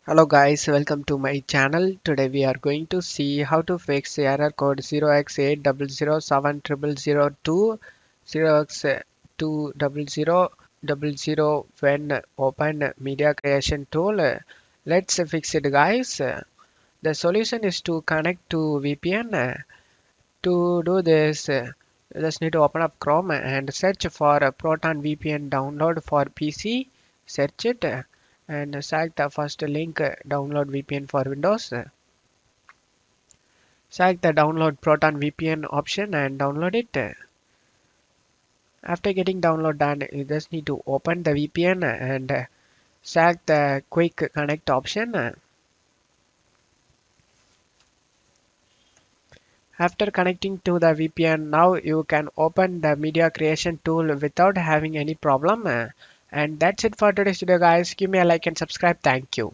Hello guys, welcome to my channel. Today we are going to see how to fix the error code 0x80070002 0x200000 when open media creation tool. Let's fix it guys. The solution is to connect to VPN. To do this, just need to open up Chrome and search for a Proton VPN download for PC. Search it and select the first link, download VPN for Windows. Select the download Proton VPN option and download it. After getting download done, you just need to open the VPN and select the quick connect option. After connecting to the VPN, now you can open the media creation tool without having any problem. And that's it for today's video guys. Give me a like and subscribe. Thank you.